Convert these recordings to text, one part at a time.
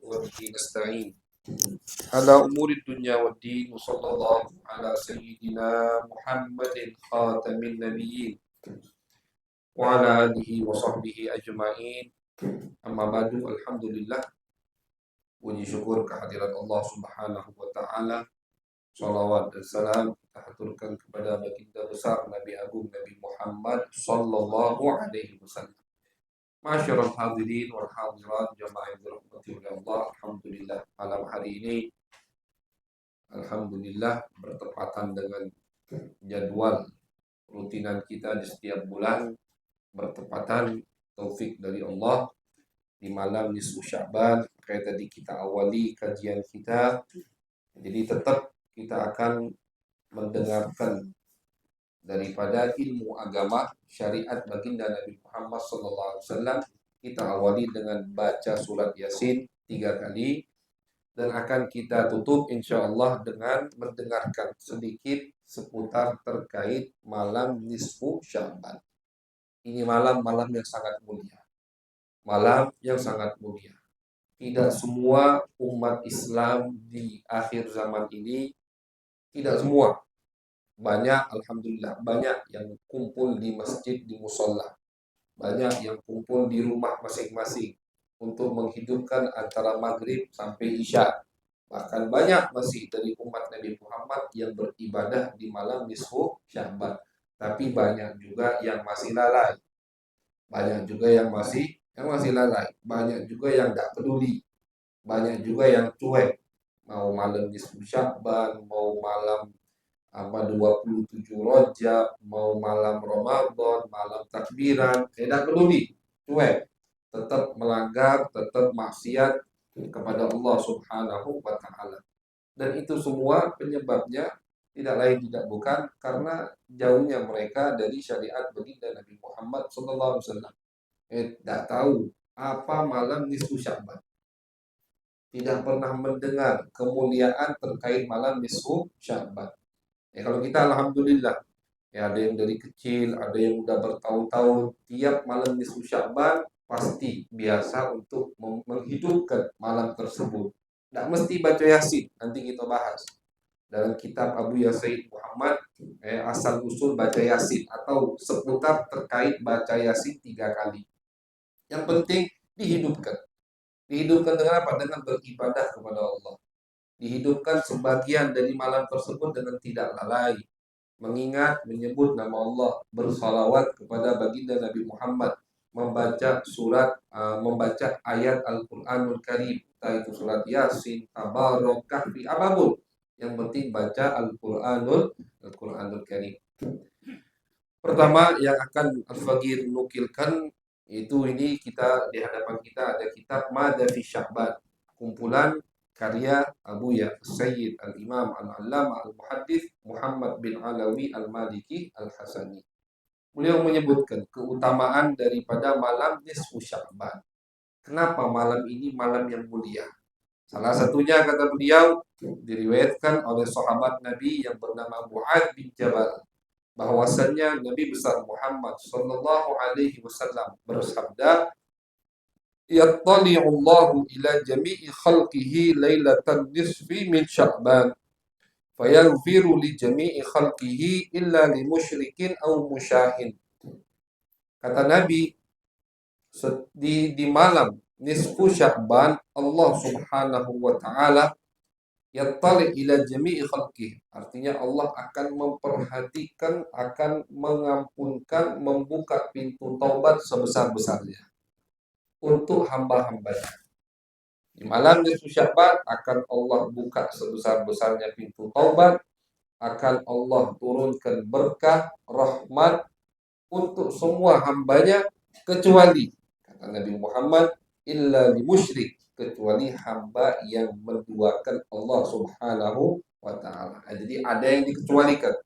وبه نستعين على أمور الدنيا والدين وصلى الله على سيدنا محمد خاتم النبيين وعلى آله وصحبه أجمعين. Amma ba'du, alhamdulillah, puji syukur kehadirat Allah Subhanahu wa taala. Shalawat dan salam kita haturkan kepada baginda besar Nabi Agung Nabi Muhammad sallallahu alaihi wasallam. Masyarul hadirin wal hadirat jamaah yang dirahmati oleh Allah, alhamdulillah malam hari ini alhamdulillah bertepatan dengan jadwal rutinan kita di setiap bulan, bertepatan taufik dari Allah di malam nisfu Sya'ban. Kayak tadi kita awali kajian kita, jadi tetap kita akan mendengarkan daripada ilmu agama syariat baginda Nabi Muhammad SAW. Kita awali dengan baca surat Yasin 3 kali dan akan kita tutup insya Allah dengan mendengarkan sedikit seputar terkait malam nisfu Sya'ban. Ini malam-malam yang sangat mulia. Malam yang sangat mulia. Tidak semua umat Islam di akhir zaman ini, tidak semua, banyak, alhamdulillah, banyak yang kumpul di masjid, di musola, banyak yang kumpul di rumah masing-masing untuk menghidupkan antara maghrib sampai isya. Bahkan banyak masih dari umat Nabi Muhammad yang beribadah di malam nisfu Sya'ban. Tapi banyak juga yang masih lalai. Banyak juga yang masih lalai, banyak juga yang tidak peduli, banyak juga yang cuek. Mau malam nisfu Sya'ban, mau malam 27 Rajab, mau malam Ramadan, malam takbiran, tidak peduli, cuek, tetap melanggar, tetap maksiat kepada Allah Subhanahu wa taala. Dan itu semua penyebabnya tidak lain tidak bukan karena jauhnya mereka dari syariat baginda Nabi Muhammad SAW. Tidak tahu apa malam nisfu Sya'ban, tidak pernah mendengar kemuliaan terkait malam nisfu Sya'ban. Kalau kita alhamdulillah, ada yang dari kecil, ada yang udah bertahun-tahun, tiap malam nisfu Sya'ban pasti biasa untuk menghidupkan malam tersebut. Tidak mesti baca Yasin, nanti kita bahas dalam kitab Abu Yasaid Muhammad, asal usul baca Yasin atau seputar terkait baca Yasin 3 kali. Yang penting dihidupkan. Dihidupkan dengan apa? Dengan beribadah kepada Allah. Dihidupkan sebagian dari malam tersebut dengan tidak lalai, mengingat, menyebut nama Allah, bersalawat kepada baginda Nabi Muhammad, membaca membaca ayat Al-Quranul Karim, entah itu surat Yasin, Tabarok, Kahfi, apapun. Yang penting baca Al-Quranul Karim. Pertama yang akan Al-Faqir nukilkan itu ini kita di hadapan kita ada kitab Mada fi Sya'ban, kumpulan karya Abu Sayyid Al-Imam Al-Allamah Al-Muhaddits Muhammad bin Alawi Al-Maliki Al-Hasani. Beliau menyebutkan keutamaan daripada malam nisfu Sya'ban. Kenapa malam ini malam yang mulia? Salah satunya kata beliau diriwayatkan oleh sahabat Nabi yang bernama Mu'adz bin Jabal, bahwasannya Nabi besar Muhammad sallallahu alaihi wasallam bersabda, "Yattali'u Allahu ila jami'i khalqihi lailatan nisfi min Sya'ban, fayaghfiru li jami'i khalqihi illa li musyrikin aw musyahin." Kata Nabi, di malam nisfu Sya'ban Allah Subhanahu wa taala yattali ila jami'i khalqih, artinya Allah akan memperhatikan, akan mengampunkan, membuka pintu taubat sebesar-besarnya untuk hamba-hambanya. Di malam nisfu Sya'ban akan Allah buka sebesar-besarnya pintu taubat, akan Allah turunkan berkah, rahmat untuk semua hambanya, kecuali, kata Nabi Muhammad, illa li musyrik, kecuali hamba yang menduakan Allah Subhanahu wa ta'ala. Jadi ada yang dikecualikan.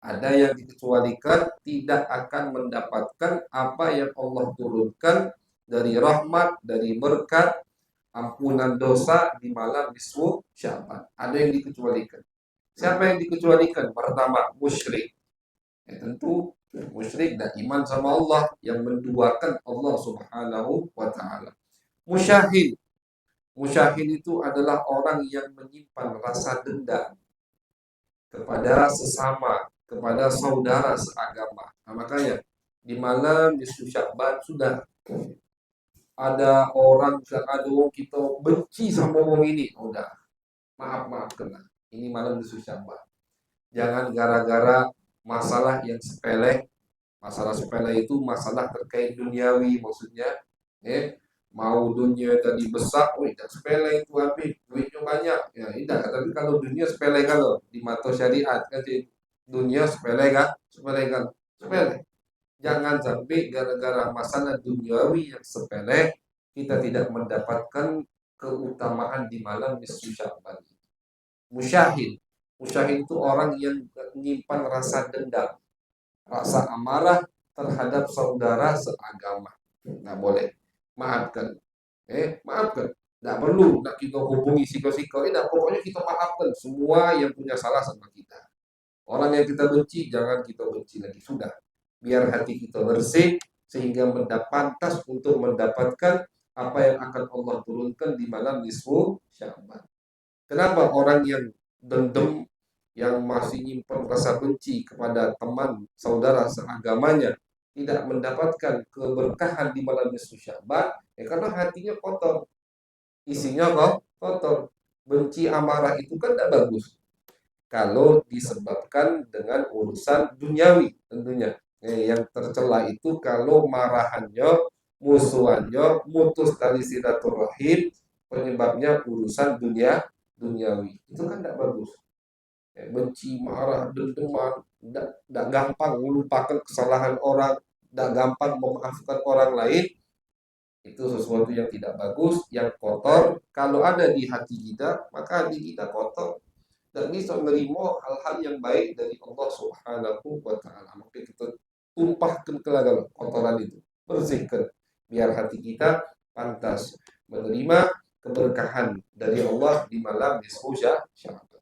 Ada yang dikecualikan, tidak akan mendapatkan apa yang Allah turunkan dari rahmat, dari berkat, ampunan dosa di malam nisfu Sya'ban. Ada yang dikecualikan. Siapa yang dikecualikan? Pertama, musyrik. Tentu musyrik dan iman sama Allah, yang menduakan Allah Subhanahu wa ta'ala. Musyahid, Musyahin itu adalah orang yang menyimpan rasa dendam kepada sesama, kepada saudara seagama. Nah, makanya di malam nisfu Sya'ban sudah ada orang, misalkan ada orang kita benci sama orang ini, udah maafkan lah. Ini malam nisfu Sya'ban. Jangan gara-gara masalah yang sepele. Masalah sepele itu masalah terkait duniawi maksudnya. Mau dunia tadi besar, tidak sepele itu habis, duitnya banyak. Ya, tidak. Tapi kalau dunia sepele kalau di mata syariat kan dunia sepele kan, sepele kan, sepele. Jangan sampai gara-gara masalah duniawi yang sepele kita tidak mendapatkan keutamaan di malam nisfu Sya'ban. Musyahid. Musyahid itu orang yang menyimpan rasa dendam, rasa amarah terhadap saudara seagama. Nggak boleh. Maafkan. Maafkan. Nggak perlu nak kita hubungi siko-siko. Pokoknya kita maafkan semua yang punya salah sama kita. Orang yang kita benci, jangan kita benci lagi. Sudah. Biar hati kita bersih, sehingga pantas untuk mendapatkan apa yang akan Allah turunkan di malam nisfu Sya'ban. Kenapa orang yang dendam, yang masih nyimpan rasa benci kepada teman, saudara seagamanya, tidak mendapatkan keberkahan di malam nisfu Sya'ban? Karena hatinya kotor, isinya kotor. Benci amarah itu kan tidak bagus kalau disebabkan dengan urusan duniawi tentunya. Yang tercela itu kalau marahannya, musuhannya, mutus tali silaturahim, penyebabnya urusan duniawi. Itu kan tidak bagus. Benci, marah, dendaman, tidak gampang melupakan kesalahan orang, tidak gampang memaafkan orang lain. Itu sesuatu yang tidak bagus, yang kotor. Kalau ada di hati kita, maka hati kita kotor, dan bisa menerima hal-hal yang baik dari Allah Subhanahu wa Ta'ala. Maka kita tumpahkan ke dalam kotoran itu, bersihkan, biar hati kita pantas menerima keberkahan dari Allah di malam nisfu Sya'ban.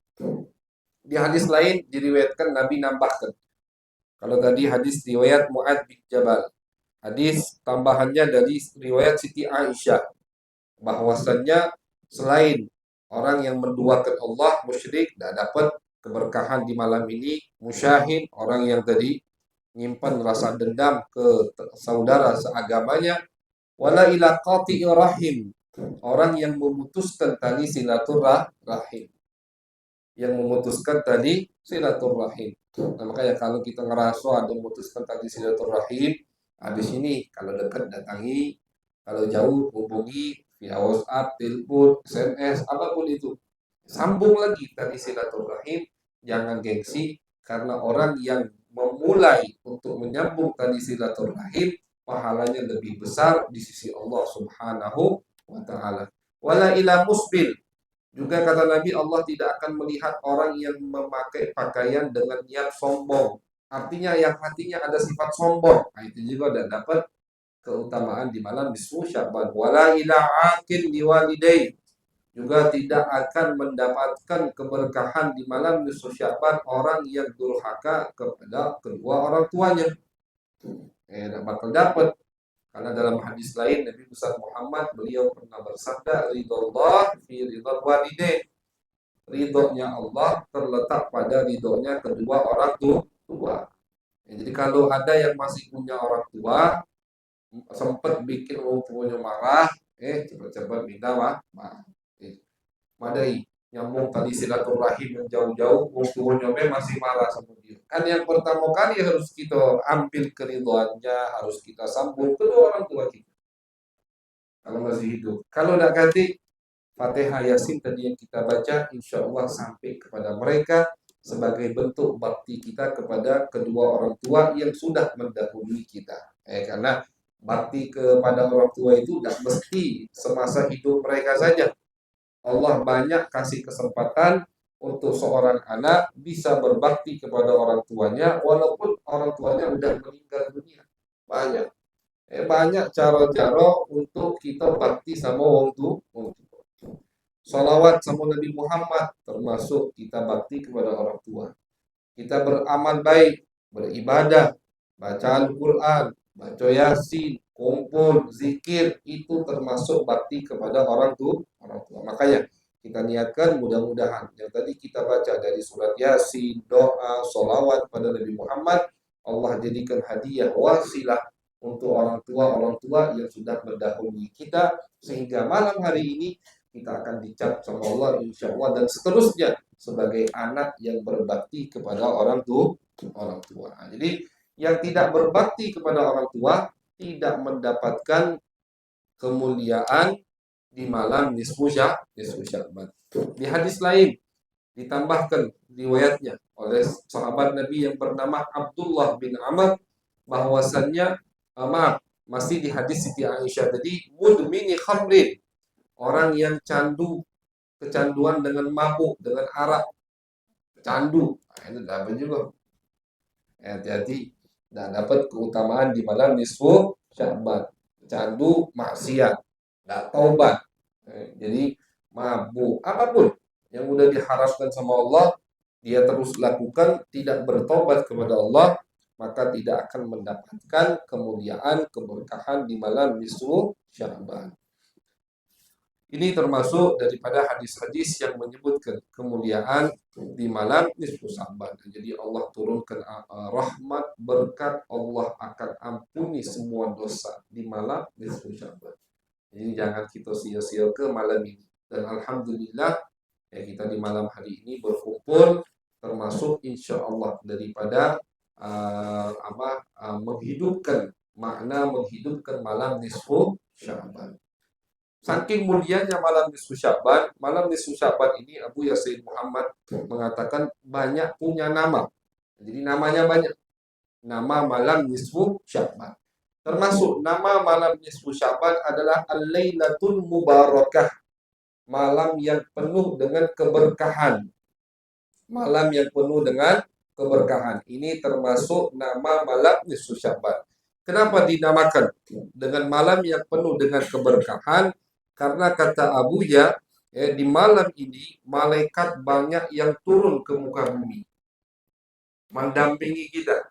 Di hadis lain diriwayatkan Nabi nambahkan. Kalau tadi hadis riwayat Mu'adz bin Jabal, hadis tambahannya dari riwayat Siti Aisyah, bahwasannya selain orang yang menduakan Allah musyrik tidak dapat keberkahan di malam ini, musyahid, orang yang tadi nyimpan rasa dendam ke saudara seagamanya, wala ila qati'i rahim, orang yang memutuskan tali silaturahim, yang memutuskan tadi silaturahim. Nah, makanya kalau kita ngerasa ada memutuskan tadi silaturahim, habis ini kalau dekat datangi, kalau jauh hubungi via WhatsApp, telepon, SMS, apapun itu. Sambung lagi tadi silaturahim, jangan gengsi, karena orang yang memulai untuk menyambung tadi silaturahim, pahalanya lebih besar di sisi Allah Subhanahu wa Ta'ala. Wala ila musbil, juga kata Nabi, Allah tidak akan melihat orang yang memakai pakaian dengan niat sombong. Artinya yang hatinya ada sifat sombong. Nah, itu juga tidak dapat keutamaan di malam nisfu Sya'ban. Wala ila aqil liwalidai, juga tidak akan mendapatkan keberkahan di malam nisfu Sya'ban orang yang durhaka kepada kedua orang tuanya. Tidak bakal dapat. Karena dalam hadis lain Nabi besar Muhammad, beliau pernah bersabda, ridho fi ridho walidain. Ridhonya Allah terletak pada ridhonya kedua orang tua. Jadi kalau ada yang masih punya orang tua, sempat bikin orang tuanya marah, cepat-cepat minta maaf. Madai nyambung tadi silaturahim yang jauh-jauh, orang tuanya masih marah sama dia. Kan yang pertama kali harus kita ambil keridhoannya, harus kita sambung kedua orang tua kita kalau masih hidup. Kalau tidak ganti Fatihah Yasin tadi yang kita baca, insya Allah sampai kepada mereka sebagai bentuk bakti kita kepada kedua orang tua yang sudah mendahului kita. Karena bakti kepada orang tua itu tidak mesti semasa hidup mereka saja. Allah banyak kasih kesempatan untuk seorang anak bisa berbakti kepada orang tuanya walaupun orang tuanya sudah meninggal dunia. Banyak cara-cara untuk kita bakti sama orang tua. Salawat sama Nabi Muhammad termasuk kita bakti kepada orang tua. Kita beramal baik, beribadah, baca Al-Quran, baca Yasin, kumpul, zikir, itu termasuk bakti kepada orang tua. Makanya kita niatkan mudah-mudahan yang tadi kita baca dari surat Yasin, doa, solawat pada Nabi Muhammad, Allah jadikan hadiah wasilah untuk orang tua yang sudah mendahului kita, sehingga malam hari ini kita akan dicap sama Allah insya Allah dan seterusnya sebagai anak yang berbakti kepada orang tua. Jadi yang tidak berbakti kepada orang tua tidak mendapatkan kemuliaan di malam nisfu Sya'ban. Di hadis lain ditambahkan riwayatnya oleh sahabat Nabi yang bernama Abdullah bin Amr bahwasannya maaf, masih di hadis Siti Aisyah tadi, mudmini khamrin, orang yang kecanduan dengan mabuk, dengan arak, candu. Nah, itu dapat juga. Hati-hati, dan dapat keutamaan di malam nisfu Sya'ban. Candu maksiat, tidak taubat. Jadi mabuk, apapun yang udah diharapkan sama Allah, dia terus lakukan, tidak bertobat kepada Allah, maka tidak akan mendapatkan kemuliaan, keberkahan di malam nisfu Sya'ban. Ini termasuk daripada hadis-hadis yang menyebutkan kemuliaan di malam nisfu Sya'ban. Jadi Allah turunkan rahmat, berkat, Allah akan ampuni semua dosa di malam nisfu Sya'ban. Jadi jangan kita sia-sia ke malam ini. Dan alhamdulillah ya, kita di malam hari ini berkumpul termasuk insya Allah daripada menghidupkan malam nisfu Sya'ban. Saking mulianya malam nisfu Sya'ban ini Abu Yasin Muhammad mengatakan banyak punya nama. Jadi namanya banyak. Nama malam nisfu Sya'ban. Termasuk nama malam nisfu Sya'ban adalah Al-Lailatul Mubarakah. Malam yang penuh dengan keberkahan. Malam yang penuh dengan keberkahan. Ini termasuk nama malam nisfu Sya'ban. Kenapa dinamakan dengan malam yang penuh dengan keberkahan? Karena kata Abu Ya, di malam ini malaikat banyak yang turun ke muka bumi, mendampingi kita,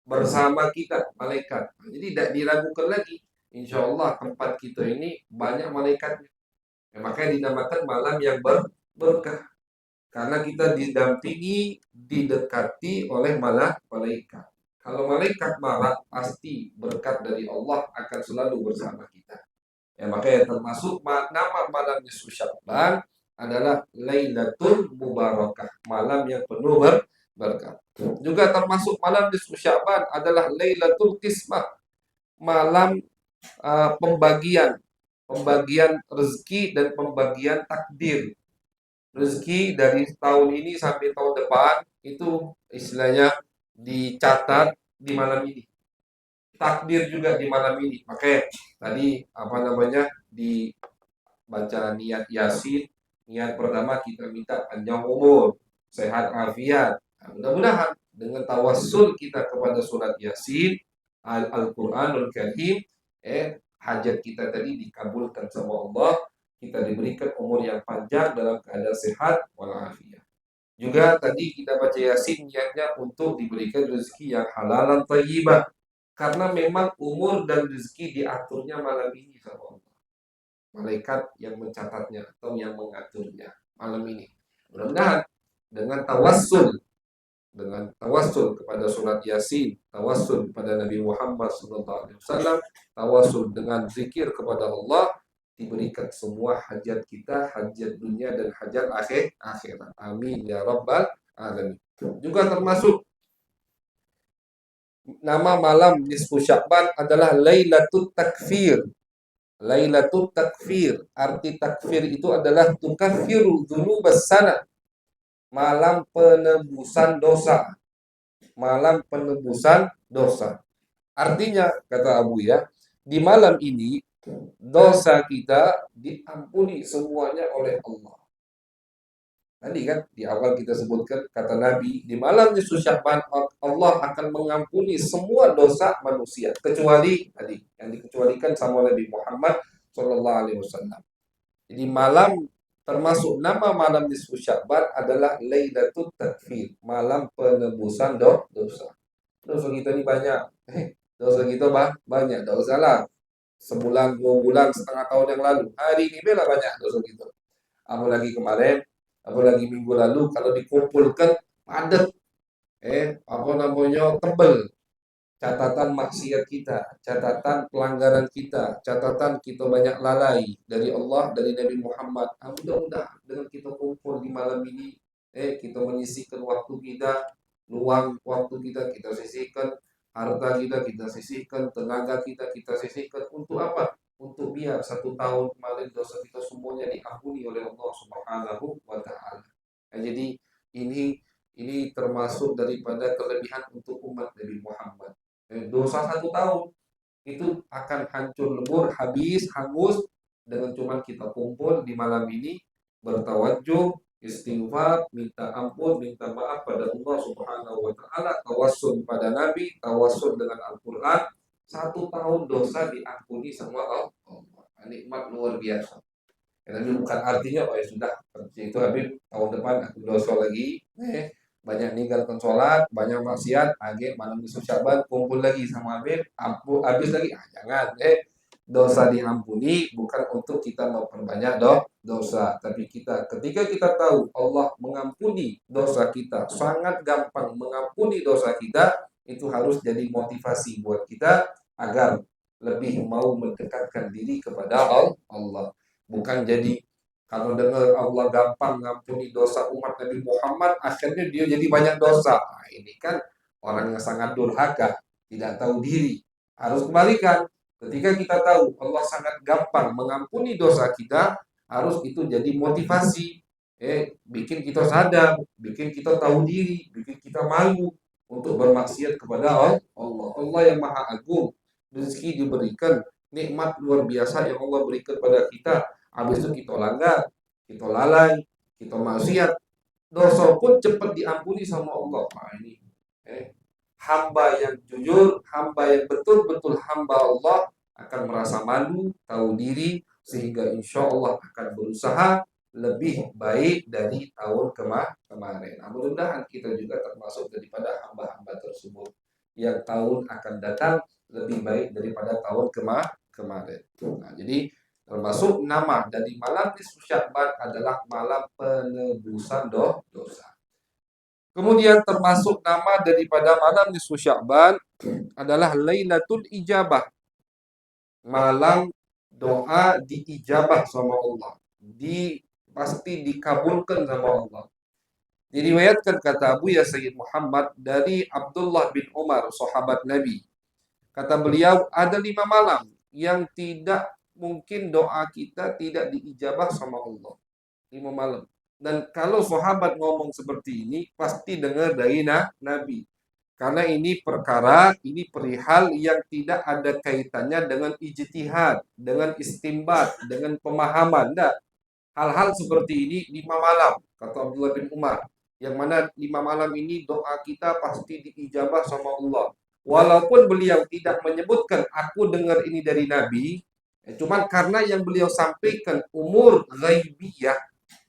bersama kita malaikat. Jadi tidak diragukan lagi, insya Allah tempat kita ini banyak malaikatnya. Makanya dinamakan malam yang berkah, karena kita didampingi, didekati oleh malaikat. Kalau malaikat marah, pasti berkat dari Allah akan selalu bersama kita. Ya, makanya termasuk nama malam nisfu Sya'ban adalah Lailatul Mubarakah, malam yang penuh berkah. Juga termasuk malam nisfu Sya'ban adalah Lailatul Qismah, malam pembagian rezeki dan pembagian takdir. Rezeki dari tahun ini sampai tahun depan itu istilahnya dicatat di malam ini. Takdir juga di malam ini. Makanya tadi dibaca niat Yasin. Niat pertama kita minta panjang umur, sehat afiat. Nah, mudah-mudahan dengan tawassul kita kepada surat Yasin, Al-Qur'anul Karim, hajat kita tadi dikabulkan sama Allah, kita diberikan umur yang panjang dalam keadaan sehat walafiat. Juga tadi kita baca Yasin niatnya untuk diberikan rezeki yang halalan thayyibah. Karena memang umur dan rezeki diaturnya malam ini sama Allah. Malaikat yang mencatatnya atau yang mengaturnya malam ini. Mudah-mudahan dengan tawassul kepada surat Yasin, tawassul kepada Nabi Muhammad SAW, tawassul dengan zikir kepada Allah, diberikan semua hajat kita, hajat dunia dan hajat akhirat. Amin ya rabbal alamin. Juga termasuk nama malam nisfu Sya'ban adalah Lailatul Takfir. Lailatul Takfir, arti takfir itu adalah tukaffiru dzunubas sana. Malam penebusan dosa. Malam penebusan dosa. Artinya kata Abu Ya, di malam ini dosa kita diampuni semuanya oleh Allah. Tadi kan di awal kita sebutkan kata Nabi, di malam nisfu Sya'ban Allah akan mengampuni semua dosa manusia kecuali tadi yang dikecualikan sama Nabi Muhammad SAW. Jadi malam termasuk nama malam nisfu Sya'ban adalah Lailatul Takfir, malam penebusan dosa. Dosa kita ini banyak. Dosa kita banyak, tak usahlah sebulan, 2 bulan, setengah tahun yang lalu. Hari ini bela banyak dosa kita. apalagi kemarin, apalagi minggu lalu, kalau dikumpulkan padat, tebel catatan maksiat kita, catatan pelanggaran kita, catatan kita banyak lalai dari Allah, dari Nabi Muhammad. Mudah-mudahan dengan kita kumpul di malam ini, kita menyisihkan waktu kita, luang waktu kita, kita sisihkan, harta kita sisihkan, tenaga kita sisihkan untuk apa? Untuk biar 1 tahun kemarin dosa kita semuanya diampuni oleh Allah Subhanahu wa Ta'ala. Jadi ini termasuk daripada kelebihan untuk umat Nabi Muhammad. Dosa 1 tahun itu akan hancur lebur, habis, hangus dengan cuma kita kumpul di malam ini, bertawajuh, istighfar, minta ampun, minta maaf pada Allah Subhanahu wa Ta'ala, tawassul pada Nabi, tawassul dengan Al-Quran. 1 tahun dosa diampuni sama Allah. Nikmat luar biasa. Tapi bukan artinya ya sudah seperti itu, Habib tahun depan aku dosa lagi, banyak ninggalkan sholat, banyak maksiat, malam nisfu Syaban kumpul lagi sama Habib, habis lagi. Jangan, dosa diampuni bukan untuk kita memperbanyak dosa, tapi ketika kita tahu Allah mengampuni dosa kita, sangat gampang mengampuni dosa kita, itu harus jadi motivasi buat kita agar lebih mau mendekatkan diri kepada Allah. Bukan jadi kalau dengar Allah gampang ngampuni dosa umat Nabi Muhammad, akhirnya dia jadi banyak dosa. Ini kan orang yang sangat durhaka, tidak tahu diri. Harus kembalikan. Ketika kita tahu Allah sangat gampang mengampuni dosa kita, harus itu jadi motivasi. Bikin kita sadar, bikin kita tahu diri, bikin kita malu untuk bermaksiat kepada Allah. Allah yang Maha Agung, rezeki diberikan, nikmat luar biasa yang Allah berikan pada kita. Habis itu kita langgar, kita lalai, kita maksiat, dosa pun cepat diampuni sama Allah. Ini hamba yang jujur, hamba yang betul-betul hamba Allah akan merasa malu, tahu diri, sehingga insya Allah akan berusaha lebih baik dari tahun kemarin. Mudah-mudahan kita juga termasuk daripada hamba-hamba tersebut yang tahun akan datang lebih baik daripada tahun kemarin. Jadi termasuk nama dari malam nisfu Sya'ban adalah malam penebusan dosa. Kemudian termasuk nama daripada malam nisfu Sya'ban adalah Lailatul Ijabah. Malam doa diijabah sama Allah. Pasti dikabulkan sama Allah. Diriwayatkan kata Abu Ya Sayyid Muhammad dari Abdullah bin Umar, sahabat Nabi. Kata beliau, ada 5 malam yang tidak mungkin doa kita tidak diijabah sama Allah. 5 malam. Dan kalau sahabat ngomong seperti ini, pasti dengar dari Nabi. Karena ini perihal yang tidak ada kaitannya dengan ijtihad, dengan istimbat, dengan pemahaman. Tidak. Hal-hal seperti ini 5 malam, kata Abdullah bin Umar. Yang mana 5 malam ini doa kita pasti diijabah sama Allah. Walaupun beliau tidak menyebutkan aku dengar ini dari Nabi, cuman karena yang beliau sampaikan umur ghaibiyah,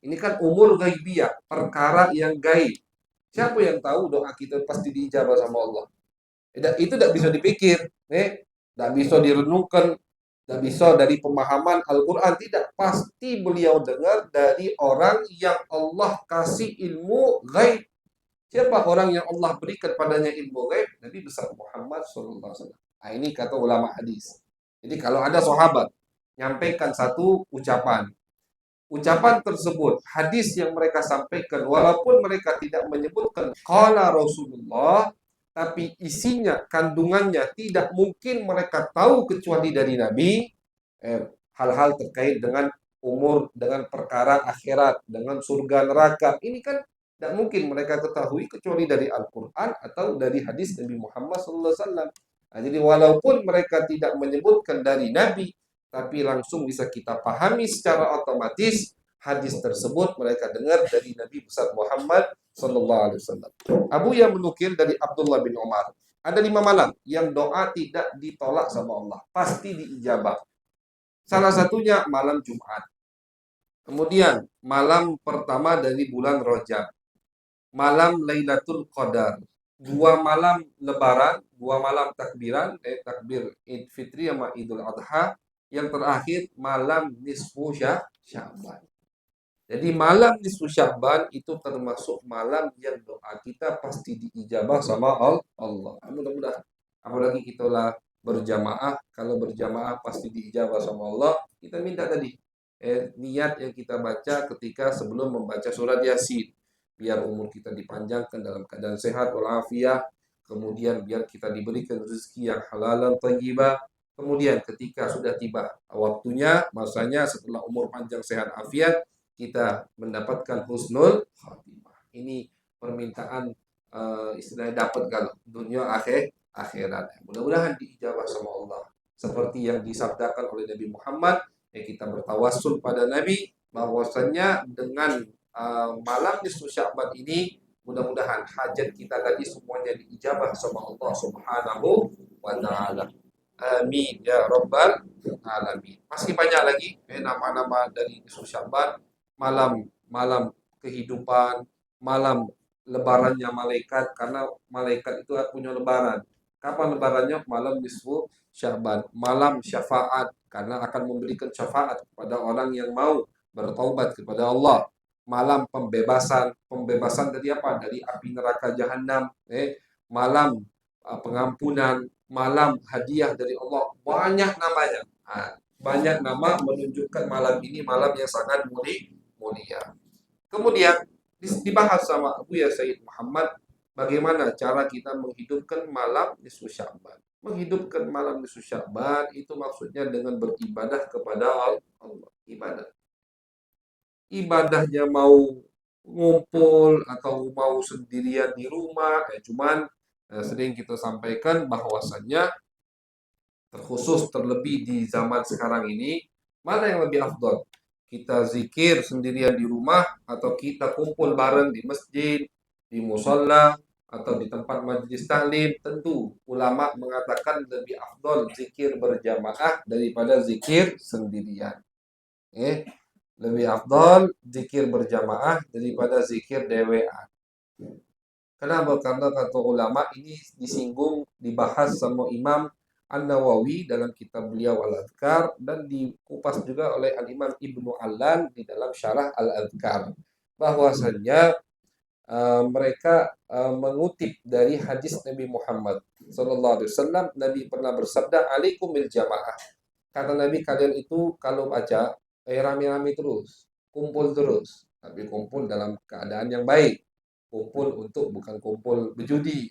ini kan umur ghaibiyah, perkara yang gaib. Siapa yang tahu doa kita pasti diijabah sama Allah? Itu tidak bisa dipikir, tidak bisa direnungkan, tidak bisa dari pemahaman Al-Quran, tidak. Pasti beliau dengar dari orang yang Allah kasih ilmu ghaib. Siapa orang yang Allah berikan padanya ilmu ghaib? Nabi besar Muhammad SAW. Ini kata ulama hadis. Jadi kalau ada sahabat nyampaikan satu ucapan tersebut, hadis yang mereka sampaikan, walaupun mereka tidak menyebutkan qala Rasulullah, tapi isinya, kandungannya tidak mungkin mereka tahu kecuali dari Nabi. Hal-hal terkait dengan umur, dengan perkara akhirat, dengan surga neraka, ini kan tidak mungkin mereka ketahui kecuali dari Al-Quran atau dari hadis Nabi Muhammad SAW. Jadi walaupun mereka tidak menyebutkan dari Nabi, tapi langsung bisa kita pahami secara otomatis hadis tersebut mereka dengar dari Nabi besar Muhammad SAW. Abu yang menukil dari Abdullah bin Umar, ada 5 malam yang doa tidak ditolak sama Allah, pasti diijabah. Salah satunya malam Jumat. Kemudian malam pertama dari bulan Rajab, malam Lailatul Qadar, 2 malam Lebaran, 2 malam takbiran, takbir Idul Fitri sama Idul Adha, yang terakhir malam nisfu Sya'ban. Jadi malam nisfu Sya'ban itu termasuk malam yang doa kita pasti diijabah sama Allah. Mudah-mudahan. Apalagi kita lah berjamaah, kalau berjamaah pasti diijabah sama Allah. Kita minta tadi niat yang kita baca ketika sebelum membaca surat Yasin. Biar umur kita dipanjangkan dalam keadaan sehat walafiat. Kemudian biar kita diberikan rezeki yang halal dan thayyibah. Kemudian ketika sudah tiba waktunya, masanya setelah umur panjang sehat afiat, kita mendapatkan husnul khatimah. Ini permintaan istilahnya dapat kalau dunia akhirat. Mudah-mudahan diijabah sama Allah. Seperti yang disabdakan oleh Nabi Muhammad, kita bertawassul pada Nabi bahwasanya dengan malam nisfu Sya'ban ini mudah-mudahan hajat kita tadi semuanya diijabah sama Allah Subhanahu wa taala. Amin ya rabbal alamin. Masih banyak lagi nama-nama dari nisfu Sya'ban. Malam kehidupan, malam lebarannya malaikat, karena malaikat itu punya lebaran. Kapan lebarannya? Malam nisfu Sya'ban, malam syafaat, karena akan memberikan syafaat kepada orang yang mau bertaubat kepada Allah. Malam pembebasan, pembebasan dari apa? Dari api neraka jahanam. Malam pengampunan, malam hadiah dari Allah. Banyak namanya. Banyak nama menunjukkan malam ini malam yang sangat mulia. Kemudian dibahas sama Abu ya Sayyid Muhammad bagaimana cara kita menghidupkan malam nisfu Sya'ban. Menghidupkan malam nisfu Sya'ban itu maksudnya dengan beribadah kepada Allah. Ibadahnya mau ngumpul atau mau sendirian di rumah, cuman sering kita sampaikan bahwasannya terkhusus terlebih di zaman sekarang ini, mana yang lebih afdol? Kita zikir sendirian di rumah atau kita kumpul bareng di masjid, di musola atau di tempat majelis taklim? Tentu ulama mengatakan lebih afdol zikir berjamaah daripada zikir sendirian. Lebih afdol zikir berjamaah daripada zikir dewean. Kenapa? Karena kata ulama ini disinggung, dibahas sama Imam An-Nawawi dalam kitab beliau Al-Adhkar dan dikupas juga oleh Al-Imam Ibnu Allan di dalam syarah Al-Adhkar. Bahwasanya mereka mengutip dari hadis Nabi Muhammad sallallahu alaihi wasallam. Nabi pernah bersabda, "Alaikum bil jamaah." Kata Nabi, kalian itu kalau baca rame-rame terus, kumpul terus, tapi kumpul dalam keadaan yang baik. Kumpul untuk bukan kumpul berjudi,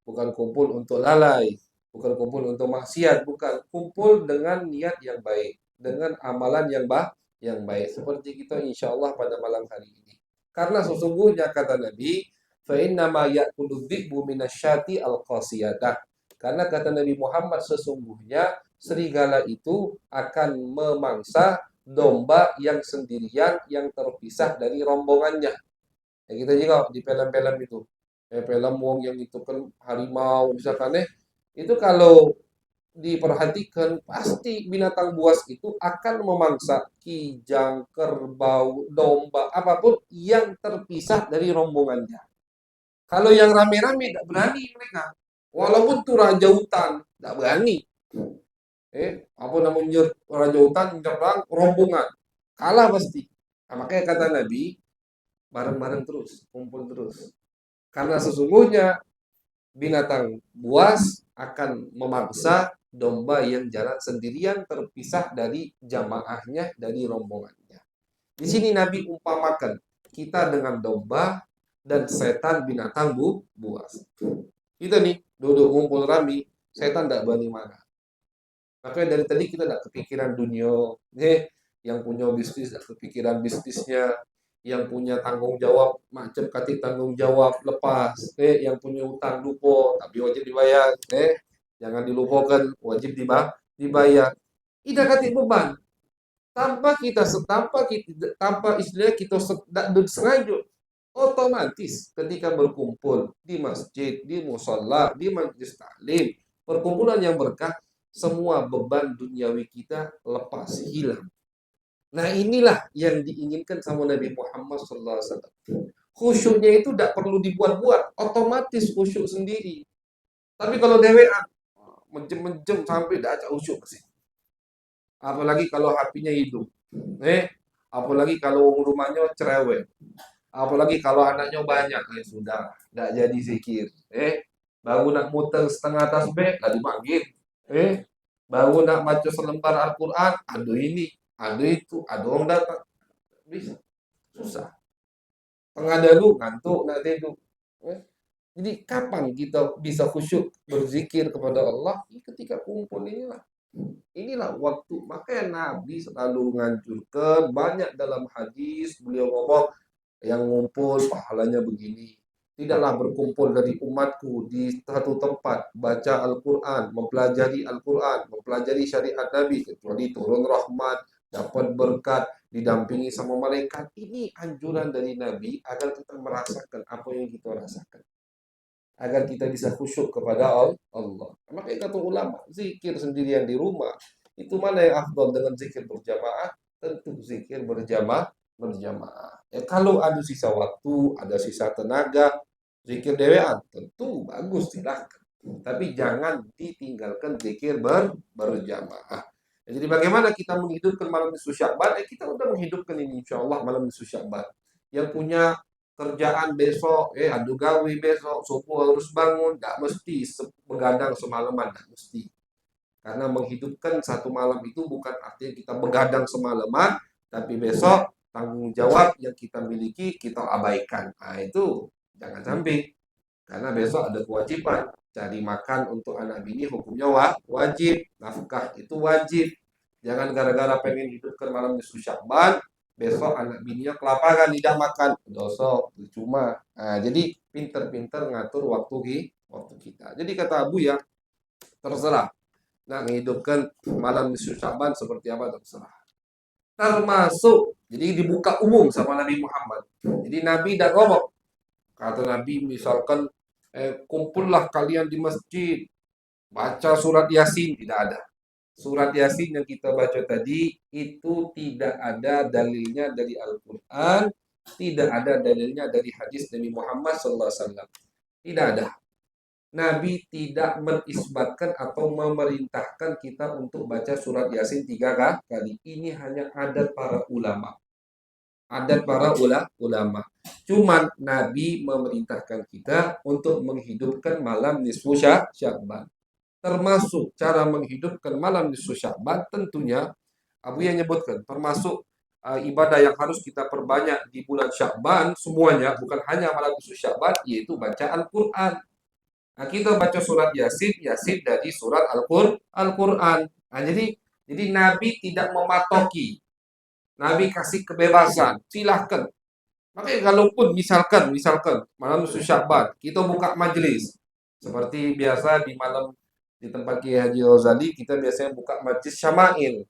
bukan kumpul untuk lalai, bukan kumpul untuk maksiat, bukan kumpul dengan niat yang baik, dengan amalan yang baik. Seperti kita insya Allah pada malam hari ini. Karena sesungguhnya kata Nabi, fa inna ma ya'kulu dhi'bu minasyati al-qasiyatah. Karena kata Nabi Muhammad sesungguhnya serigala itu akan memangsa domba yang sendirian yang terpisah dari rombongannya. Ya kita juga di film-film itu. Film wong yang itu kan harimau misalkan itu kalau diperhatikan pasti binatang buas itu akan memangsa kijang, kerbau, domba, apapun yang terpisah dari rombongannya. Kalau yang rame-rame tidak berani mereka. Walaupun itu raja hutan, tidak berani. Apa namanya raja hutan menyerang rombongan. Kalah pasti. Nah, makanya kata Nabi, bareng-bareng terus, kumpul terus. Karena sesungguhnya binatang buas akan memangsa domba yang jalan sendirian terpisah dari jamaahnya, dari rombongannya. Di sini Nabi umpamakan kita dengan domba dan setan binatang buas. Kita nih duduk ngumpul rame, setan tidak berani mana. Makanya dari tadi kita tidak kepikiran dunia, yang punya bisnis tidak kepikiran bisnisnya, yang punya tanggung jawab macam katik tanggung jawab lepas, yang punya utang lupa tapi wajib dibayar, jangan dilupakan wajib dibayar. Tidak katik beban tanpa istilah kita sengaja otomatis ketika berkumpul di masjid, di musola, di majelis taklim, perkumpulan yang berkah, semua beban duniawi kita lepas, hilang. Nah inilah yang diinginkan sama Nabi Muhammad SAW. Khusyuknya itu tidak perlu dibuat-buat, otomatis khusyuk sendiri. Tapi kalau dewean, menjem-menjem sampai tidak ada khusyuk sih. Apalagi kalau HP-nya hidup. Apalagi kalau rumahnya cerewet. Apalagi kalau anaknya banyak, sudah, nggak jadi zikir. Baru nak muter setengah tasbih, nggak dipanggil. Baru nak baca selembar Al-Quran, aduh ini, aduh itu, aduh orang datang. Bisa, susah. Tengah dalu, ngantuk, nak tidur. Eh, Jadi kapan kita bisa khusyuk berzikir kepada Allah? Ketika kumpul inilah. Inilah waktu. Makanya Nabi selalu menganjurkan banyak dalam hadis beliau ngomong yang ngumpul pahalanya begini. Tidaklah berkumpul dari umatku di satu tempat, baca Al-Quran, mempelajari syariat Nabi, kecuali turun rahmat, dapat berkat, didampingi sama malaikat. Ini anjuran dari Nabi agar kita merasakan apa yang kita rasakan. Agar kita bisa khusyuk kepada Allah. Makanya kata ulama, zikir sendirian di rumah, itu mana yang afdal dengan zikir berjamaah? Tentu zikir berjamaah. Kalau ada sisa waktu, ada sisa tenaga, zikir dewean, tentu bagus, silahkan. Tapi jangan ditinggalkan zikir berjamaah. Jadi bagaimana kita menghidupkan malam nisfu Sya'ban? Kita udah menghidupkan ini insya Allah malam nisfu Sya'ban. Yang punya kerjaan besok, adu gawe besok, subuh harus bangun, nggak mesti begadang semalaman, nggak mesti. Karena menghidupkan satu malam itu bukan artinya kita begadang semalaman, tapi besok tanggung jawab yang kita miliki kita abaikan. Nah itu jangan sampai, karena besok ada kewajiban cari makan untuk anak bini, hukumnya wajib, nafkah itu wajib. Jangan gara-gara pengen hidupkan malam nisfu Sya'ban, besok anak bininya kelaparan tidak makan, dosa cuma. Nah, jadi pinter-pinter ngatur waktu kita. Jadi kata Abu ya, terserah nak menghidupkan malam nisfu Sya'ban seperti apa, terserah. Termasuk jadi dibuka umum sama Nabi Muhammad. Jadi Nabi tidak ngomong. Kata Nabi misalkan kumpullah kalian di masjid baca surat Yasin, tidak ada. Surat Yasin yang kita baca tadi itu tidak ada dalilnya dari Al-Quran, tidak ada dalilnya dari hadis Nabi Muhammad SAW. Tidak ada. Nabi tidak menisbatkan atau memerintahkan kita untuk baca surat Yasin 3 kali. Ini hanya adat para ulama. Adat para ulama. Cuman Nabi memerintahkan kita untuk menghidupkan malam nisfu Sya'ban. Termasuk cara menghidupkan malam nisfu Sya'ban tentunya Abu yang nyebutkan termasuk ibadah yang harus kita perbanyak di bulan Sya'ban semuanya, bukan hanya malam nisfu Sya'ban, yaitu baca Al-Qur'an. Nah, kita baca surat Yasin dari surat Al-Quran. Nah, jadi Nabi tidak mematoki. Nabi kasih kebebasan, silahkan. Makanya kalaupun misalkan malam Sya'ban kita buka majelis seperti biasa di malam di tempat Kiai Haji Rozali kita biasanya buka majelis syama'il,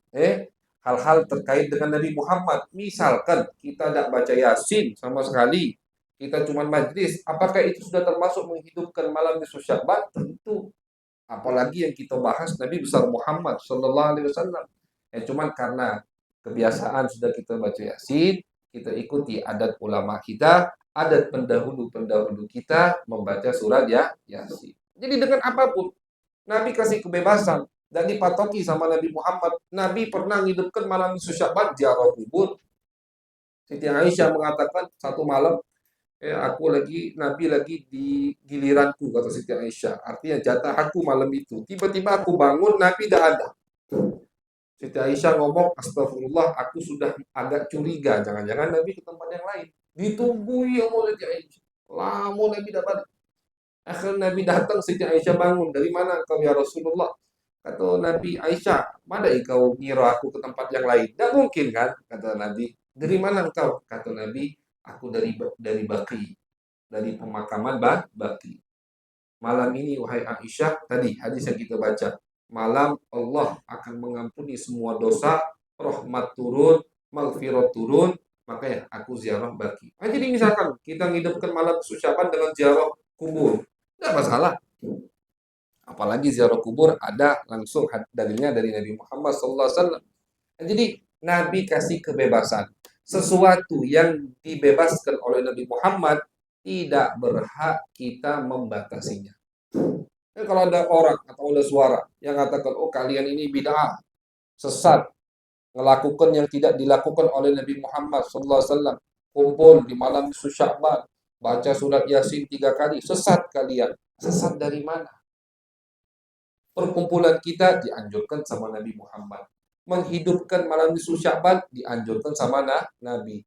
hal-hal terkait dengan Nabi Muhammad. Misalkan kita tidak baca Yasin sama sekali, kita cuma majlis, apakah itu sudah termasuk menghidupkan malam nisfu Sya'ban? Tentu. Apalagi yang kita bahas Nabi besar Muhammad Sallallahu Alaihi Wasallam. Cuman karena kebiasaan sudah kita baca Yasin, kita ikuti adat ulama kita, adat pendahulu kita membaca surat Yasin. Jadi dengan apapun, Nabi kasih kebebasan dan dipatoki sama Nabi Muhammad. Nabi pernah menghidupkan malam nisfu Sya'ban ziarah kubur. Siti Aisyah mengatakan satu malam Nabi lagi di giliranku, kata Siti Aisyah. Artinya jatah aku malam itu. Tiba-tiba aku bangun, Nabi tidak ada. Siti Aisyah ngomong, astagfirullah, aku sudah agak curiga. Jangan-jangan Nabi ke tempat yang lain. Ditunggu ya Siti Aisyah. Lama Nabi tidak balik. Akhirnya Nabi datang, Siti Aisyah bangun. Dari mana engkau ya Rasulullah? Kata Nabi Aisyah, mana engkau ngira aku ke tempat yang lain? Tidak mungkin kan? Kata Nabi. Dari mana engkau? Kata Nabi, aku dari Baqi, dari pemakaman Baqi. Malam ini wahai Aisyah, tadi hadis yang kita baca, malam Allah akan mengampuni semua dosa, rahmat turun, maghfirah turun, makanya aku ziarah Baqi. Jadi misalkan kita menghidupkan malam Sya'ban dengan ziarah kubur, tidak masalah. Apalagi ziarah kubur ada langsung dalilnya dari Nabi Muhammad SAW. Jadi Nabi kasih kebebasan. Sesuatu yang dibebaskan oleh Nabi Muhammad tidak berhak kita membatasinya. Kalau ada orang atau ada suara yang katakan, oh kalian ini bid'ah, sesat, melakukan yang tidak dilakukan oleh Nabi Muhammad SAW. Kumpul di malam nisfu Sya'ban, baca surat Yasin 3 kali, sesat kalian. Sesat dari mana? Perkumpulan kita dianjurkan sama Nabi Muhammad. Menghidupkan malam nisfu Sya'ban dianjurkan sama Nabi.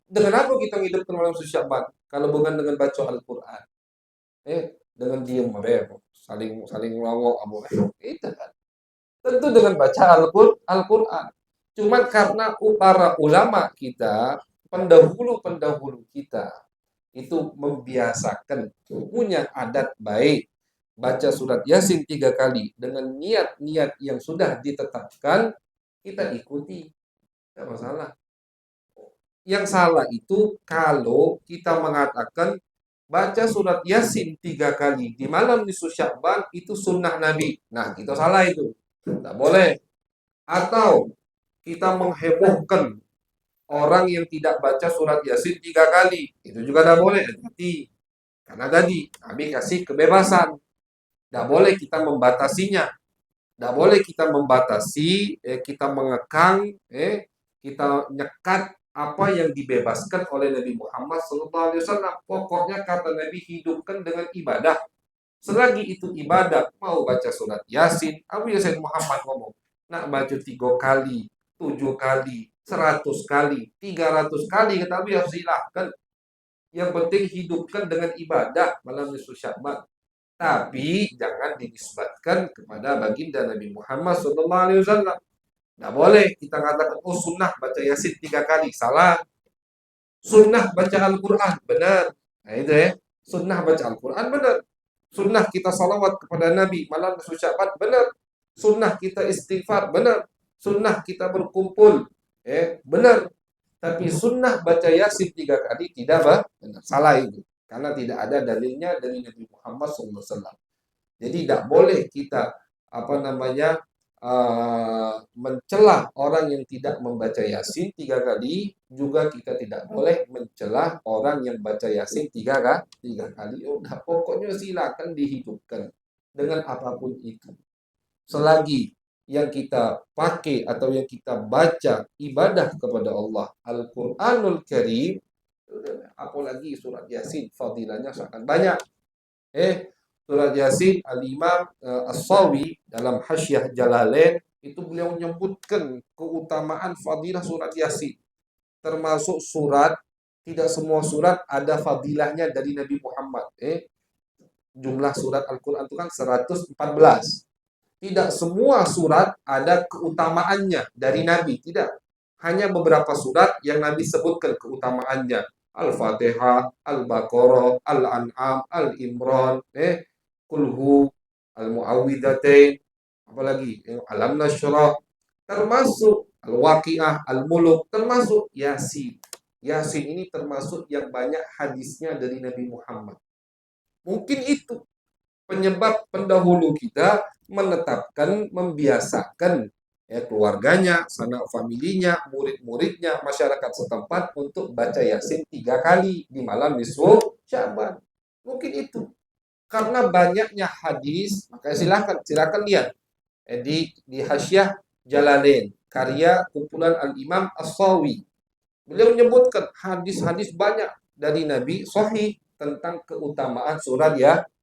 Dengan apa kita menghidupkan malam nisfu Sya'ban? Kalau bukan dengan baca Al-Quran. Dengan diam, saling saling ngelawak, itu kan. Tentu dengan baca Al-Quran. Cuman karena para ulama kita, pendahulu-pendahulu kita, itu membiasakan punya adat baik. Baca surat Yasin 3 kali dengan niat-niat yang sudah ditetapkan, kita ikuti. Tidak masalah. Yang salah itu kalau kita mengatakan baca surat Yasin 3 kali di malam nisfu Sya'ban itu sunnah Nabi. Nah, itu salah itu. Tidak boleh. Atau kita menghebohkan orang yang tidak baca surat Yasin 3 kali. Itu juga tidak boleh. Hati. Karena tadi Nabi kasih kebebasan. Tidak boleh kita membatasinya. Tidak boleh kita membatasi, kita mengekang, kita nyekat apa yang dibebaskan oleh Nabi Muhammad SAW. Pokoknya kata Nabi, hidupkan dengan ibadah. Selagi itu ibadah, mau baca surat Yasin, Abu Yasin Muhammad ngomong, nak baca 3 kali, 7 kali, 100 kali, 300 kali, kata Abu Yasin, silahkan. Yang penting hidupkan dengan ibadah malam nisfu Sya'ban. Tapi jangan dinisbatkan kepada baginda Nabi Muhammad SAW. Tidak boleh kita katakan, oh sunnah baca Yasin 3 kali, salah. Sunnah baca Al-Quran, benar. Nah itu ya, sunnah baca Al-Quran, benar. Sunnah kita salawat kepada Nabi malam nisfu Sya'ban, benar. Sunnah kita istighfar, benar. Sunnah kita berkumpul, benar. Tapi sunnah baca Yasin 3 kali tidak benar, salah itu. Karena tidak ada dalilnya dari Nabi Muhammad SAW. Jadi tidak boleh kita mencela orang yang tidak membaca Yasin 3 kali, juga kita tidak boleh mencela orang yang baca Yasin 3 kali. Udah, pokoknya silakan dihidupkan dengan apapun itu. Selagi yang kita pakai atau yang kita baca ibadah kepada Allah, Al-Quranul Karim, apalagi surat Yasin, fadilahnya sangat banyak. Surat Yasin, Al-Imam As-Sawi dalam Hasyiah Jalalain itu beliau menyebutkan keutamaan fadilah surat Yasin. Termasuk surat, tidak semua surat ada fadilahnya dari Nabi Muhammad. Jumlah surat Al-Quran itu kan 114. Tidak semua surat ada keutamaannya dari Nabi, tidak. Hanya beberapa surat yang Nabi sebutkan keutamaannya. Al-Fatihah, Al-Baqarah, Al-An'am, Al-Imran, Kulhu, Al-Mu'awwidhatain, apalagi Alam Nashrah, termasuk Al-Waqiah, Al-Muluk, termasuk Yasin. Yasin ini termasuk yang banyak hadisnya dari Nabi Muhammad. Mungkin itu penyebab pendahulu kita menetapkan, membiasakan keluarganya, sanak familinya, murid-muridnya, masyarakat setempat untuk baca Yasin 3 kali di malam nisfu Sya'ban. Mungkin itu. Karena banyaknya hadis, maka silakan lihat di Hasyiah Jalalain, karya kumpulan Al-Imam As-Sawi. Beliau menyebutkan hadis-hadis banyak dari Nabi sahih tentang keutamaan surat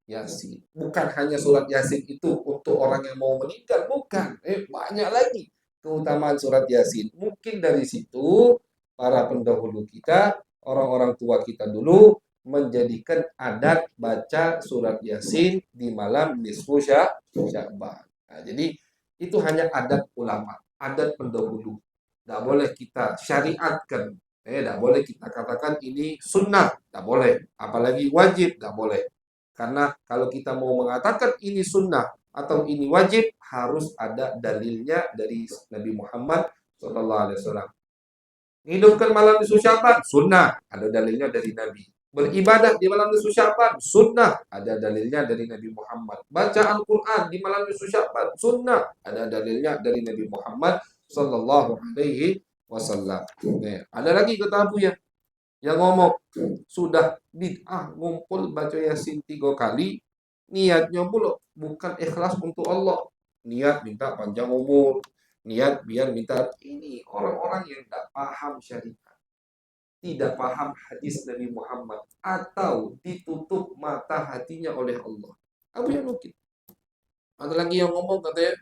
Yasin. Bukan hanya surat Yasin itu untuk orang yang mau meninggal, bukan. Banyak lagi keutamaan surat Yasin. Mungkin dari situ para pendahulu kita, orang-orang tua kita dulu menjadikan adat baca surat Yasin di malam nisfu Sya'ban. Nah, jadi itu hanya adat ulama, adat pendahulu. Tidak boleh kita syariatkan. Tidak boleh kita katakan ini sunnah. Tidak boleh. Apalagi wajib. Tidak boleh. Karena kalau kita mau mengatakan ini sunnah atau ini wajib, harus ada dalilnya dari Nabi Muhammad SAW. Hidupkan malam nisfu Sya'ban, sunnah. Ada dalilnya dari Nabi. Beribadah di malam nisfu Sya'ban, sunnah. Ada dalilnya dari Nabi Muhammad. Baca Al-Quran di malam nisfu Sya'ban, sunnah. Ada dalilnya dari Nabi Muhammad Sallallahu Alaihi Wasallam. Ada lagi kata Abu yang ngomong sudah bid'ah ngumpul baca Yasin 3 kali, niatnya pula bukan ikhlas untuk Allah, niat minta panjang umur, Niat biar minta. Ini orang-orang yang tidak paham syariat, tidak paham hadis Nabi Muhammad, atau ditutup mata hatinya oleh Allah. Abu yang mungkin. Ada lagi yang ngomong katanya,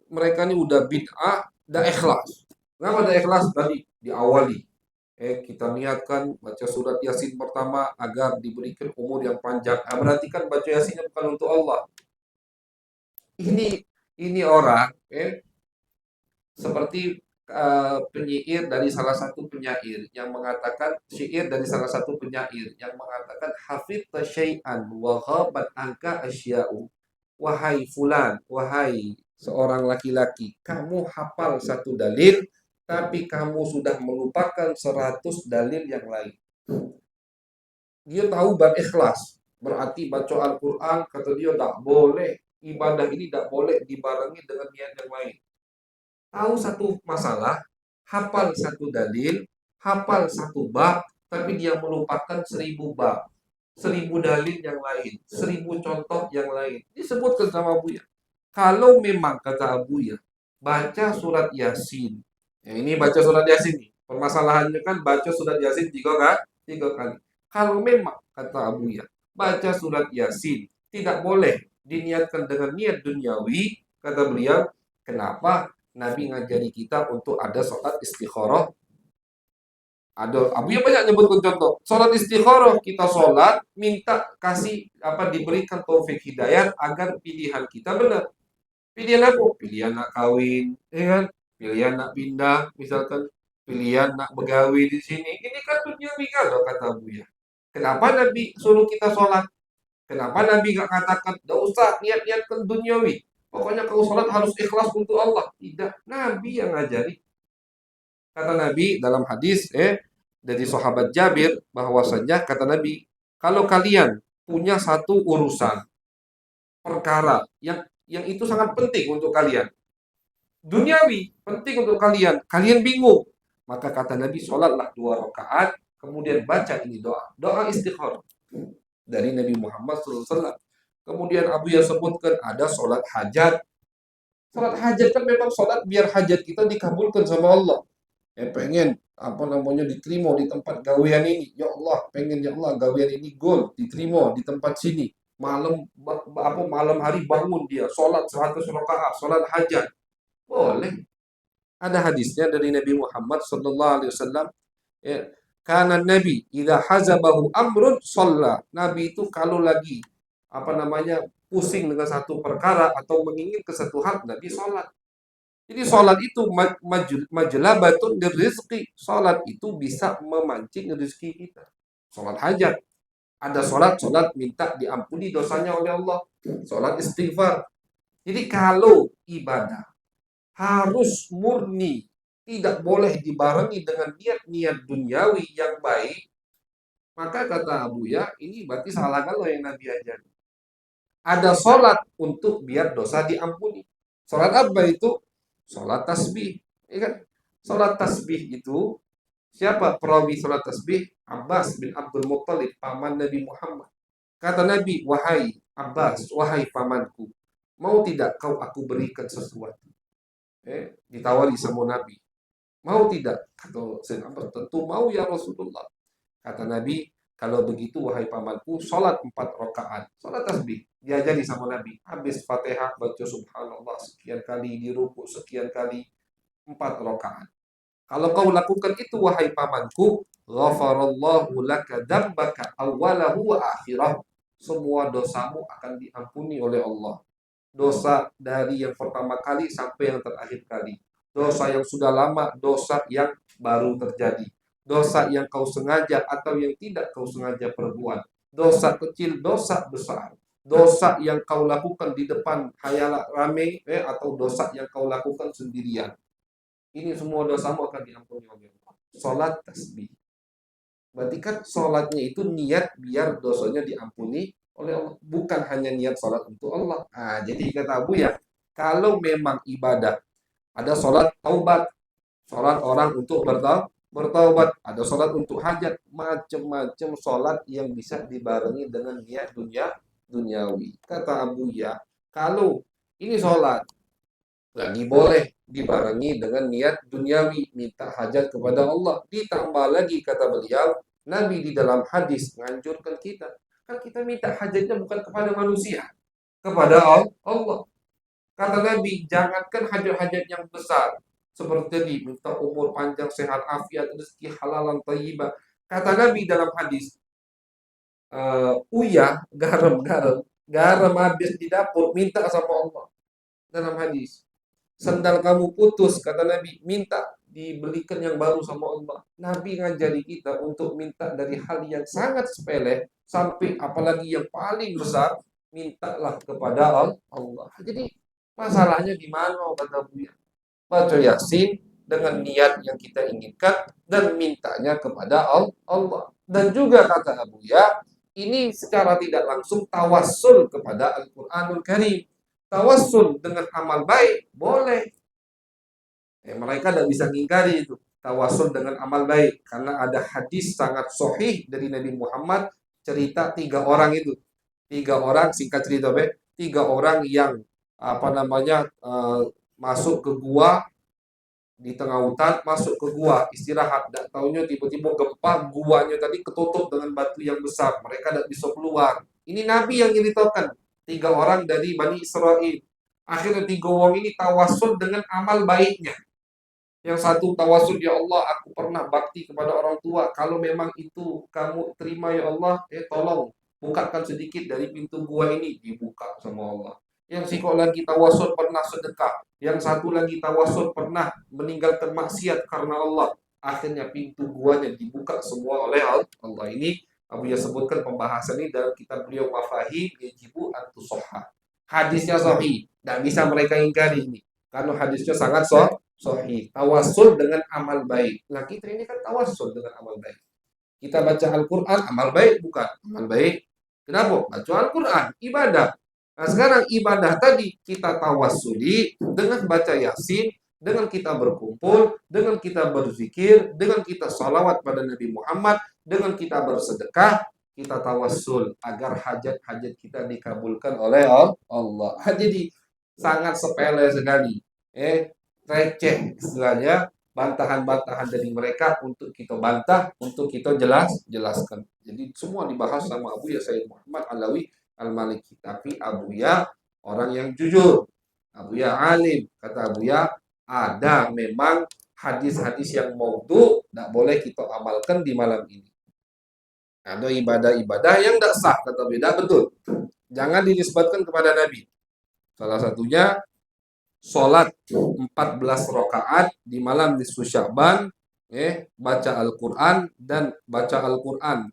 mereka ini udah bid'ah, udah ikhlas. Kenapa udah ikhlas? Tadi diawali. Kita niatkan baca surat Yasin pertama agar diberikan umur yang panjang. Berarti kan baca Yasinnya bukan untuk Allah. Ini orang, seperti penyair dari salah satu penyair yang mengatakan, syair dari salah satu penyair yang mengatakan, hafidta syai'an wa ghabat anka asya'u. Wahai fulan, wahai seorang laki-laki, kamu hafal satu dalil, tapi kamu sudah melupakan 100 dalil yang lain. Dia tahu bab ikhlas, berarti baca Al-Quran, kata dia tak boleh, ibadah ini tak boleh dibarengi dengan niat yang lain. Tahu satu masalah, hafal satu dalil, hafal satu bab, tapi dia melupakan 1000 bab, 1000 dalil yang lain, 1000 contoh yang lain. Disebutkan sama Buya. Kalau memang kata Buya, baca surat Yasin. Ini baca surat Yasin nih. Permasalahannya kan baca surat Yasin 3 kali. Kalau memang kata Buya, baca surat Yasin tidak boleh diniatkan dengan niat duniawi, kata beliau, kenapa Nabi ngajari kita untuk ada sholat istikharah? Ada Abu yang banyak nyebutkan contoh. Sholat istikharah, kita sholat minta kasih diberikan taufik hidayah agar pilihan kita benar. Pilihan apa? Pilihan nak kawin, ya kan? Pilihan nak pindah, misalkan pilihan nak begawi di sini. Ini kan duniawi kalau kata Abu ya. Kenapa Nabi suruh kita sholat? Kenapa Nabi gak katakan, gak usah niat-niatkan duniawi. Pokoknya kalau sholat harus ikhlas untuk Allah. Tidak, Nabi yang ngajari. Kata Nabi dalam hadis dari sahabat Jabir bahwasanya kata Nabi, kalau kalian punya satu urusan perkara yang itu sangat penting untuk kalian, duniawi penting untuk kalian, kalian bingung, maka kata Nabi, sholatlah 2 rakaat, kemudian baca ini doa istikharah dari Nabi Muhammad SAW. Kemudian Abu yang sebutkan ada sholat hajat. Sholat hajat kan memang sholat biar hajat kita dikabulkan sama Allah. Pengen diterima di tempat gawean ini, ya Allah, pengen ya Allah gawean ini goal diterima di tempat sini. Malam hari bangun dia sholat 100 rakaat, sholat hajat, boleh. Ada hadisnya dari Nabi Muhammad sallallahu alaihi wasallam, karena Nabi idza hazabahu amrun shalla. Nabi itu kalau lagi pusing dengan satu perkara atau menginginkan satu hal, Nabi sholat. Jadi sholat itu majlabatun rizki. Sholat itu bisa memancing rezeki kita. Sholat hajat. Ada sholat minta diampuni dosanya oleh Allah. Sholat istighfar. Jadi kalau ibadah harus murni, tidak boleh dibarengi dengan niat-niat duniawi yang baik, maka kata Abu ya, ini berarti salah kalau yang Nabi ajar. Ada sholat untuk biar dosa diampuni. Sholat apa itu? Sholat tasbih, ya kan? Sholat tasbih itu siapa perawi sholat tasbih? Abbas bin Abdul Muttalib, paman Nabi Muhammad. Kata Nabi, wahai Abbas, wahai pamanku, mau tidak kau aku berikan sesuatu? Ditawari sama Nabi. Mau tidak? Kata Sayyidina Abbas, tentu mau ya Rasulullah. Kata Nabi, kalau begitu wahai pamanku, sholat 4 rakaat, sholat tasbih. Diajari sama Nabi, habis Fatihah baca subhanallah sekian kali, di ruku sekian kali, 4 rakaat. Kalau kau lakukan itu wahai pamanku, ghafarallahu laka dzambaka awwalahu wa akhirah. Semua dosamu akan diampuni oleh Allah. Dosa dari yang pertama kali sampai yang terakhir kali. Dosa yang sudah lama, dosa yang baru terjadi. Dosa yang kau sengaja atau yang tidak kau sengaja perbuat. Dosa kecil, dosa besar. Dosa yang kau lakukan di depan khayalak rame atau dosa yang kau lakukan sendirian. Ini semua dosamu akan diampuni oleh Allah. Salat tasbih. Berarti kan salatnya itu niat biar dosanya diampuni oleh Allah. Bukan hanya niat salat untuk Allah. Jadi kata Abu ya, kalau memang ibadah, ada salat taubat, salat orang untuk bertaubat, ada salat untuk hajat, macam-macam salat yang bisa dibarengi dengan niat duniawi. Kata Abu ya, kalau ini salat Lagi boleh dibarengi dengan niat duniawi, minta hajat kepada Allah. Ditambah lagi kata beliau, Nabi di dalam hadis menganjurkan kita. Kan kita minta hajatnya bukan kepada manusia, kepada Allah. Kata Nabi, jangankan hajat-hajat yang besar. Seperti tadi, minta umur panjang, sehat, afiat, rezeki halalan, thayyibah. Kata Nabi dalam hadis, uyah, garam habis di dapur, minta sama Allah. Dalam hadis. Sandal kamu putus, kata Nabi, minta dibelikan yang baru sama Allah. Nabi ngajari kita untuk minta dari hal yang sangat sepele sampai apalagi yang paling besar, mintalah kepada Allah. Jadi masalahnya di mana kata Buya? Baca Yasin dengan niat yang kita inginkan dan mintanya kepada Allah. Dan juga kata Buya, ini secara tidak langsung tawassul kepada Al-Qur'anul Karim. Tawassul dengan amal baik boleh. Mereka tidak bisa mengingkari itu tawassul dengan amal baik karena ada hadis sangat sahih dari Nabi Muhammad cerita tiga orang itu. Tiga orang, singkat cerita, tiga orang yang masuk ke gua di tengah hutan, masuk ke gua istirahat, tidak tahunya tiba-tiba gempa, guanya tadi ketutup dengan batu yang besar, mereka tidak bisa keluar. Ini Nabi yang ceritakan, tiga orang dari Bani Israel. Akhirnya tiga orang ini tawasul dengan amal baiknya. Yang satu tawasul, ya Allah, aku pernah bakti kepada orang tua, kalau memang itu kamu terima ya Allah, tolong bukakan sedikit dari pintu gua ini. Dibuka sama Allah. Yang siko lagi tawasul pernah sedekah, yang satu lagi tawasul pernah meninggalkan maksiat karena Allah. Akhirnya pintu guanya dibuka semua oleh Allah. Ini Abu ya sebutkan pembahasan ini dalam kitab beliau Mafahim Yajibu Antusoha. Hadisnya sahih, tidak bisa mereka ingkari ini karena hadisnya sangat sahih. Tawasul dengan amal baik. Nah kita ini kan tawasul dengan amal baik. Kita baca Al-Quran, amal baik bukan? Amal baik. Kenapa? Baca Al-Quran, ibadah. Nah sekarang ibadah tadi kita tawassuli dengan baca Yasin, dengan kita berkumpul, dengan kita berzikir, dengan kita salawat pada Nabi Muhammad, dengan kita bersedekah, kita tawassul agar hajat-hajat kita dikabulkan oleh Allah. Jadi sangat sepele sekali. Receh istilahnya, bantahan-bantahan dari mereka untuk kita bantah, untuk kita jelaskan. Jadi semua dibahas sama Abu Ya Sayyid Muhammad Alawi Al-Maliki. Tapi Abu Ya orang yang jujur, Abu Ya alim. Kata Abu Ya, ada memang hadis-hadis yang maudhu, tidak boleh kita amalkan di malam ini. Ada ibadah-ibadah yang tidak sah, kata Abu Ya, betul. Jangan dinisbatkan kepada Nabi. Salah satunya sholat 14 rakaat di malam nisfu Sya'ban, baca Al-Quran dan baca Al-Quran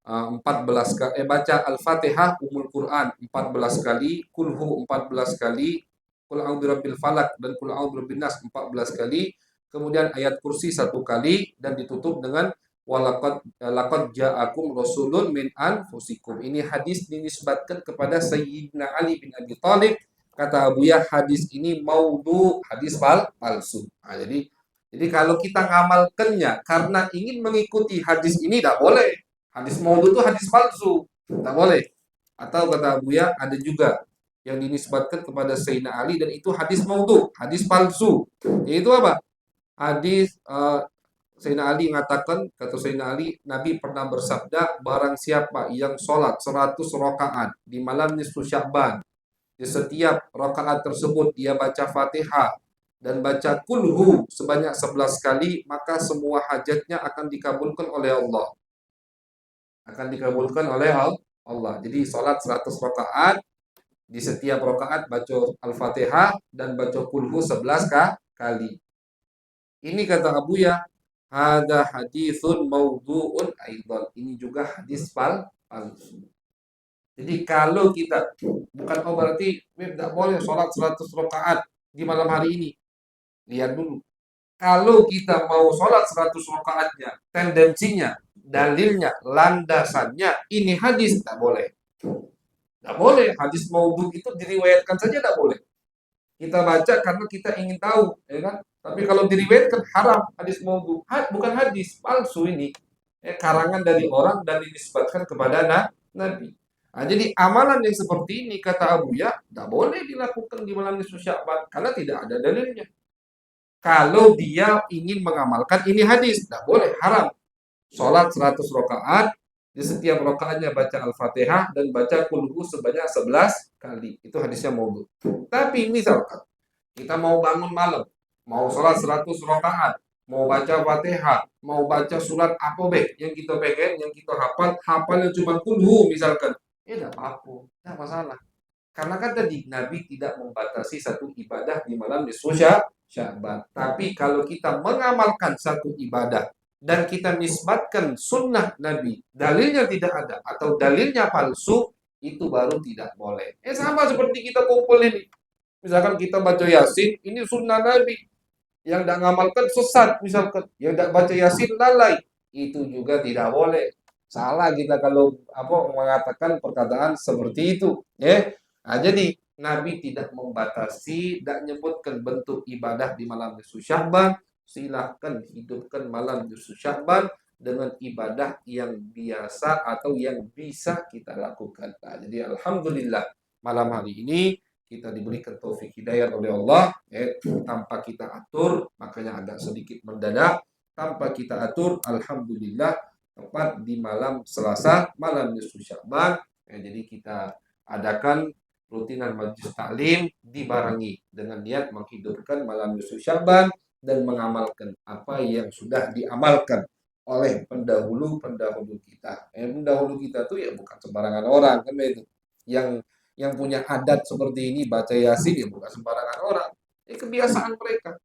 14 kali, baca Al-Fatihah Ummul Quran 14 kali, Kulhu 14 kali, Qul a'udzu birabbil falaq dan Qul a'udzu birabbin nas 14 kali, kemudian ayat kursi 1 kali dan ditutup dengan laqad ja'akum rasulun min anfusikum. Ini hadis dinisbatkan kepada Sayyidina Ali bin Abi Thalib. Kata Abu Ya, hadis ini maudhu, hadis palsu. Nah, jadi kalau kita ngamalkannya karena ingin mengikuti hadis ini tidak boleh. Hadis maudhu itu hadis palsu, tidak boleh. Atau kata Abu Ya, ada juga yang dinisbatkan kepada Sayyidina Ali dan itu hadis maudhu, hadis palsu. Yaitu apa? Hadis Sayyidina Ali mengatakan, kata Sayyidina Ali, Nabi pernah bersabda, barang siapa yang sholat 100 rakaat di malam nisfu Sya'ban, di setiap rakaat tersebut dia baca Fatihah dan baca kulhu sebanyak 11 kali, maka semua hajatnya akan dikabulkan oleh Allah. Akan dikabulkan oleh Allah. Jadi salat 100 rakaat, di setiap rakaat baca Al-Fatihah dan baca kulhu 11 kali. Ini kata Abu Ya, ada haditsun maudhu'un aidan. Ini juga hadis palsu. Jadi kalau kita bukan berarti tidak boleh sholat 100 rakaat di malam hari ini. Lihat dulu. Kalau kita mau sholat 100 rakaatnya, tendensinya, dalilnya, landasannya, ini hadis, tidak boleh. Tidak boleh. Hadis maudhu itu diriwayatkan saja tidak boleh. Kita baca karena kita ingin tahu, ya kan? Tapi kalau diriwayatkan haram hadis maudhu. Bukan hadis palsu ini. Karangan dari orang dan dinisbatkan kepada Nabi. Nah, jadi amalan yang seperti ini kata Abu Ya, tidak boleh dilakukan di malam nisfu Sya'ban karena tidak ada dalilnya. Kalau dia ingin mengamalkan ini hadis, tidak boleh, haram. Sholat 100 rakaat, di setiap rakaatnya baca Al-Fatihah dan baca kulhu sebanyak 11 kali. Itu hadisnya maudhu. Tapi misalkan kita mau bangun malam, mau sholat 100 rakaat, mau baca Fatihah, mau baca surat apa yang kita pengen, yang kita hafal, hafalnya cuma kulhu misalkan. Tidak apa-apa, tidak masalah. Karena kan tadi Nabi tidak membatasi satu ibadah di malam nisfu Sya'ban. Tapi kalau kita mengamalkan satu ibadah dan kita nisbatkan sunnah Nabi, dalilnya tidak ada atau dalilnya palsu, itu baru tidak boleh. Sama seperti kita kumpul ini. Misalkan kita baca Yasin, ini sunnah Nabi. Yang tidak ngamalkan sesat, misalkan. Yang tidak baca Yasin lalai. Itu juga tidak boleh. Salah kita kalau mengatakan perkataan seperti itu. Ya. Nah, jadi Nabi tidak membatasi, tidak menyebutkan bentuk ibadah di malam nisfu Sya'ban. Silahkan hidupkan malam nisfu Sya'ban dengan ibadah yang biasa atau yang bisa kita lakukan. Nah, jadi alhamdulillah malam hari ini kita diberikan taufik hidayah oleh Allah, tanpa kita atur, makanya agak sedikit mendadak, tanpa kita atur, alhamdulillah tepat di malam Selasa, malam nisfu Sya'ban. Jadi kita adakan rutinan majelis taklim dibarengi dengan niat menghidupkan malam nisfu Sya'ban dan mengamalkan apa yang sudah diamalkan oleh pendahulu kita. Pendahulu kita tuh ya bukan sembarangan orang kan itu. Yang punya adat seperti ini baca Yasin ya bukan sembarangan orang. Kebiasaan mereka.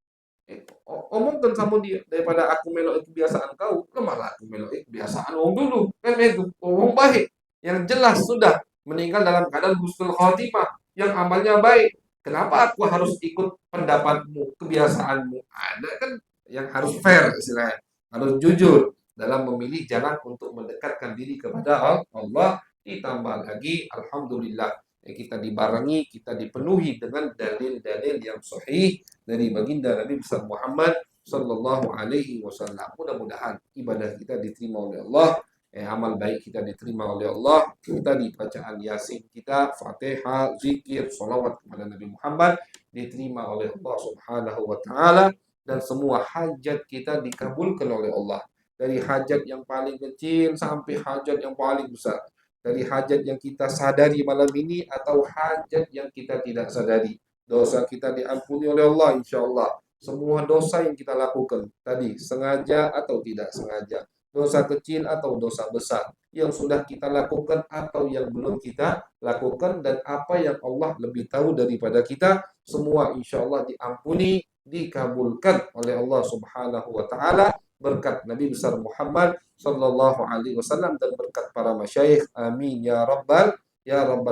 Omongkan sama dia daripada aku melok kebiasaan kau, malah aku melok kebiasaan om dulu kan itu omong baik yang jelas sudah meninggal dalam keadaan husnul khotimah yang amalnya baik. Kenapa aku harus ikut pendapatmu, kebiasaanmu? Ada kan yang harus fair istilahnya, harus jujur dalam memilih jalan untuk mendekatkan diri kepada Allah. Ditambah lagi, alhamdulillah kita dibarengi, kita dipenuhi dengan dalil-dalil yang sahih dari baginda Nabi besar Muhammad Sallallahu Alaihi Wasallam. Mudah-mudahan ibadah kita diterima oleh Allah, amal baik kita diterima oleh Allah. Kita di bacaan Yasin kita, Fatihah, zikir, salawat kepada Nabi Muhammad diterima oleh Allah Subhanahu Wa Taala dan semua hajat kita dikabulkan oleh Allah. Dari hajat yang paling kecil sampai hajat yang paling besar. Dari hajat yang kita sadari malam ini atau hajat yang kita tidak sadari. Dosa kita diampuni oleh Allah insya Allah. Semua dosa yang kita lakukan tadi sengaja atau tidak sengaja. Dosa kecil atau dosa besar yang sudah kita lakukan atau yang belum kita lakukan dan apa yang Allah lebih tahu daripada kita, semua insya Allah diampuni, dikabulkan oleh Allah Subhanahu wa taala berkat Nabi besar Muhammad sallallahu alaihi wasallam dan berkat para masyayikh. Amin ya rabbal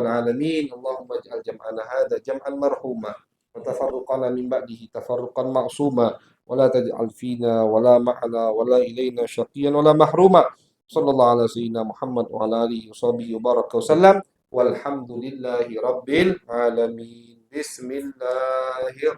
alamin. Allahumma ij'al jam'ana hadza jam'an marhuma wa tafarruqana min ba'dihi tafarruqan ma'suma wa la taj'al fina wa la ma'ana wa la ilaina syaqiyan wa la mahruma. Sallallahu ala sayyidina Muhammad wa ala alihi wa sahbihi wa baraka wasallam. Walhamdulillahi rabbil alamin. Bismillahirrahmanirrahim.